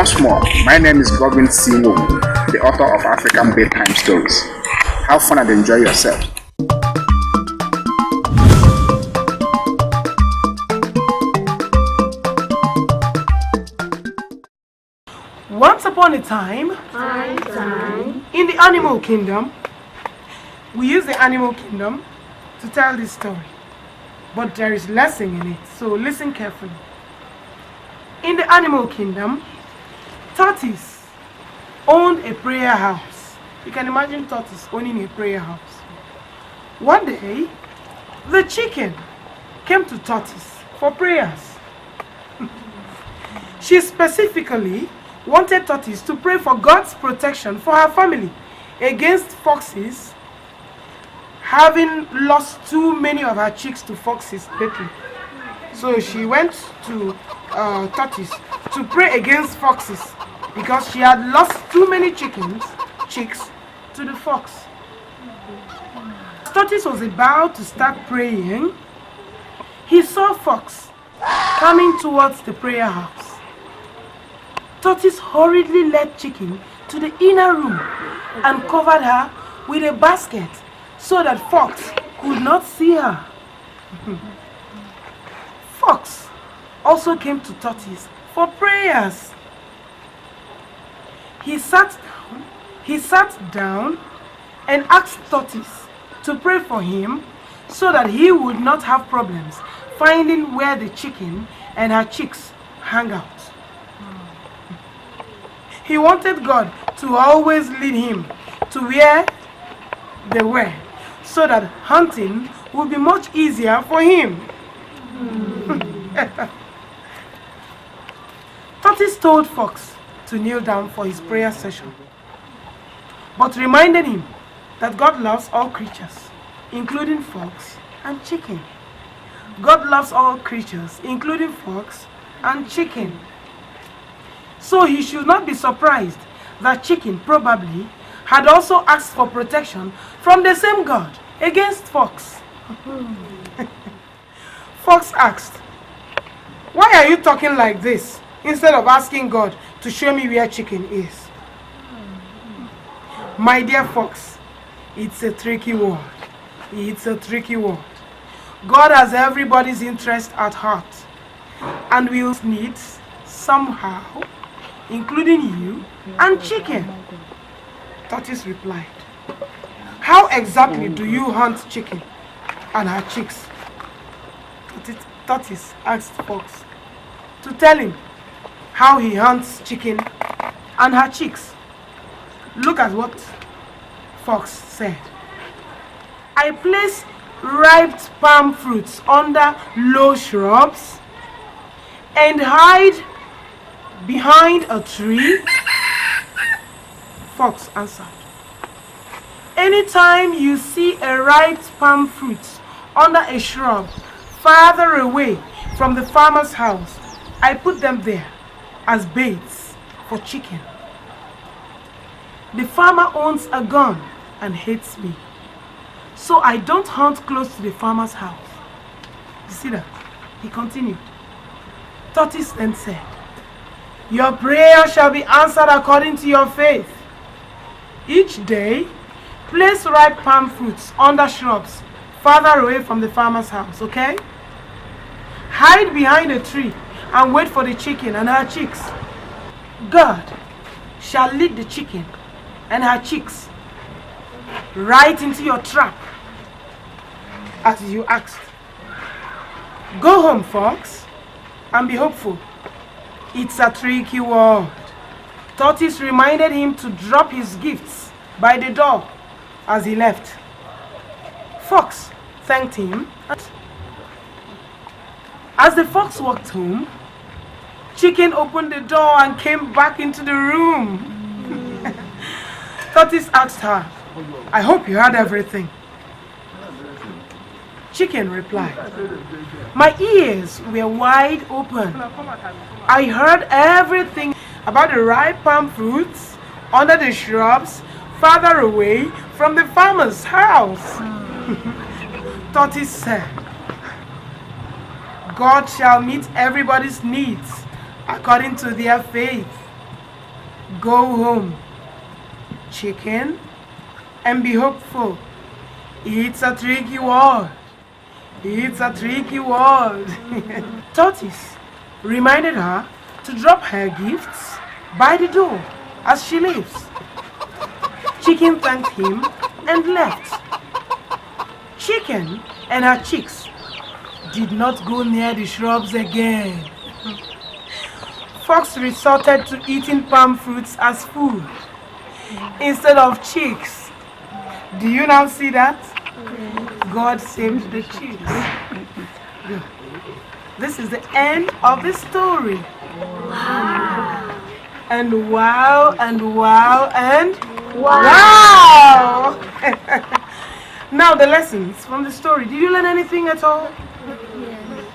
Once more, my name is Godwin, the author of African Bedtime Stories. Have fun and enjoy yourself. Once upon a time, in the animal kingdom, we use the animal kingdom to tell this story. But there is lesson in it, so listen carefully. In the animal kingdom, Tortoise owned a prayer house. You can imagine Tortoise owning a prayer house. One day, the chicken came to Tortoise for prayers. She specifically wanted Tortoise to pray for God's protection for her family against foxes, having lost too many of her chicks to foxes lately. So she went to Tortoise to pray against foxes because she had lost too many chicks to the fox. Tortoise was about to start praying. He saw fox coming towards the prayer house. Tortoise hurriedly led chicken to the inner room and covered her with a basket so that fox could not see her. Fox also came to Tortoise for prayers. He sat down and asked Tortoise to pray for him so that he would not have problems finding where the chicken and her chicks hang out. He wanted God to always lead him to where they were so that hunting would be much easier for him. Tortoise told Fox to kneel down for his prayer session, but reminded him that God loves all creatures, including fox and chicken. God loves all creatures, including fox and chicken. So he should not be surprised that chicken probably had also asked for protection from the same God against fox. Fox asked, "Why are you talking like this instead of asking God to show me where chicken is?" My dear fox, it's a tricky word. It's a tricky word. God has everybody's interest at heart and will need somehow, including you and chicken. Tortoise replied, "How exactly do you hunt chicken and her chicks?" Tortoise asked Fox to tell him how he hunts chicken and her chicks. Look at what Fox said. "I place ripe palm fruits under low shrubs and hide behind a tree." Fox answered, "Anytime you see a ripe palm fruit under a shrub farther away from the farmer's house, I put them there as baits for chicken. The farmer owns a gun and hates me, so I don't hunt close to the farmer's house." You see that? He continued. Tortoise then said, "Your prayer shall be answered according to your faith. Each day, place ripe palm fruits under shrubs farther away from the farmer's house, okay? Hide behind a tree and wait for the chicken and her chicks. God shall lead the chicken and her chicks right into your trap as you asked. Go home, Fox, and be hopeful. It's a tricky word." Tortoise reminded him to drop his gifts by the door as he left. Fox thanked him. As the fox walked home, Chicken opened the door and came back into the room. Tortoise asked her, "I hope you heard everything." Chicken replied, "My ears were wide open. I heard everything about the ripe palm fruits under the shrubs farther away from the farmer's house." Tortoise said, "God shall meet everybody's needs according to their faith. Go home, chicken, and be hopeful. It's a tricky world. It's a tricky world. Tortoise reminded her to drop her gifts by the door as she leaves. Chicken thanked him and left. Chicken and her chicks did not go near the shrubs again. Fox resorted to eating palm fruits as food instead of chicks. Do you now see that? God saved the chicks. This is the end of the story. Wow. And wow, and wow, and wow! Now the lessons from the story. Did you learn anything at all? Yes.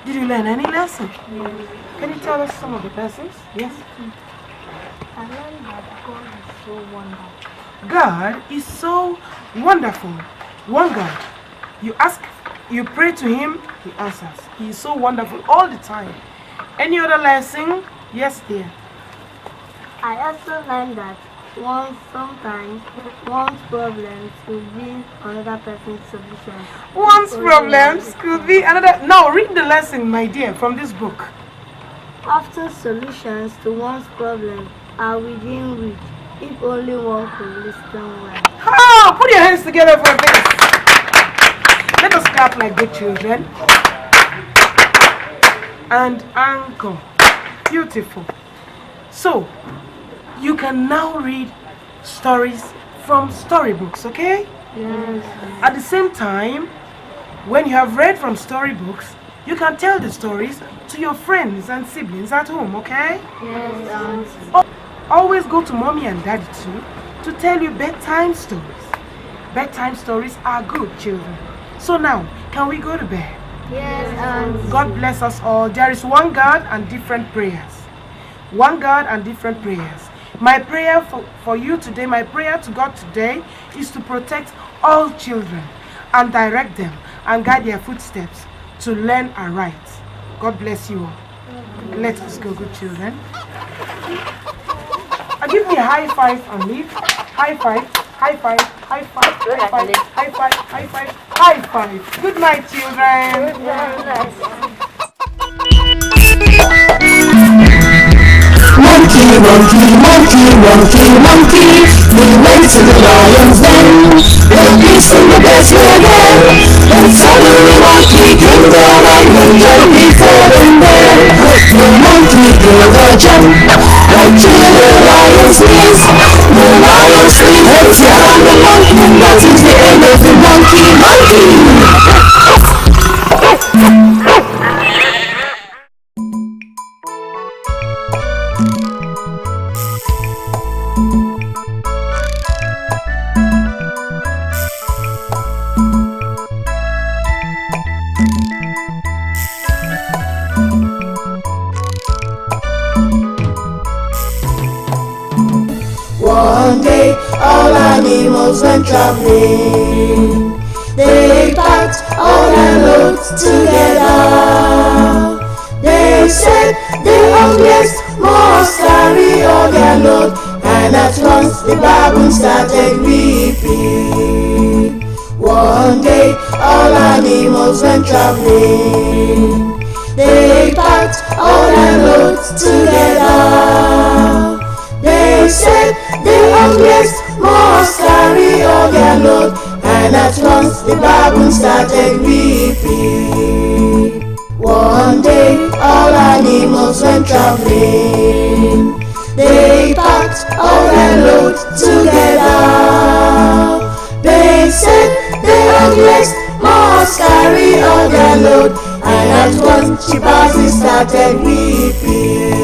Did you learn any lesson? Yes. Can you tell us some of the lessons? Yes. I learned that God is so wonderful. God is so wonderful. One God. You ask, you pray to him, he answers. He is so wonderful all the time. Any other lesson? Yes, dear. I also learned that sometimes one's problems could be another person's solution. One's problems could be another. Now read the lesson, my dear, from this book. Often solutions to one's problem are within reach if only one could listen well. Oh, put your hands together for this. Let us clap like good children. And anchor. Beautiful. So, you can now read stories from storybooks, okay? Yes. At the same time, when you have read from storybooks, you can tell the stories to your friends and siblings at home, okay? Yes. Always go to mommy and daddy too to tell you bedtime stories. Bedtime stories are good, children. So now, can we go to bed? Yes. God bless us all. There is one God and different prayers. One God and different prayers. My prayer for you today, my prayer to God today is to protect all children and direct them and guide their footsteps to learn aright. God bless you all. Let us go, good children. Give me a high five and leave. High five, high five, high five, high five, high five, high five, high five. Good night, children. Good night. Monkey, monkey, monkey, monkey, monkey, we went to the lion's den. The beast and the bears were there, and suddenly monkey came down and went before them there. The monkey gave a jump, right to the lion's knees. The lion's three heads down the monkey, and that is the end of the monkey, One day all animals went traveling. They packed all their loads together. They said the ugliest must carry all their load, and at once the baboon started weeping. One day all animals went traveling. They packed all their loads together. They said the ugliest must carry all their load, and at once the baboon started weeping. One day all animals went traveling. They packed all their loads together. They said the ugliest must carry all their load, and at once chimpanzees started weeping.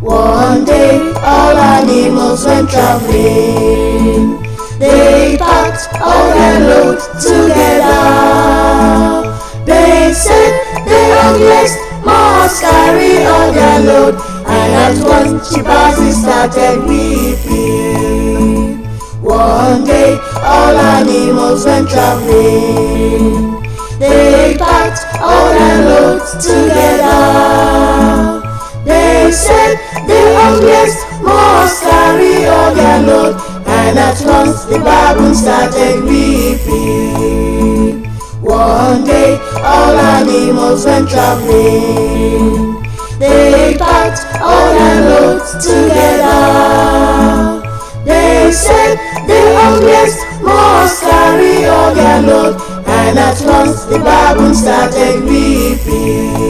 One day all animals went traveling. They packed all their loads together. They said the ugliest must carry all their load, and at once chimpanzees started weeping. One day all animals went traveling. They packed all their loads together. They said the ugliest must must carry all their load, and at once the baboon started weeping. One day all animals went traveling. They packed all their loads together. They said the ugliest must carry all their load, and at once the baboon started weeping.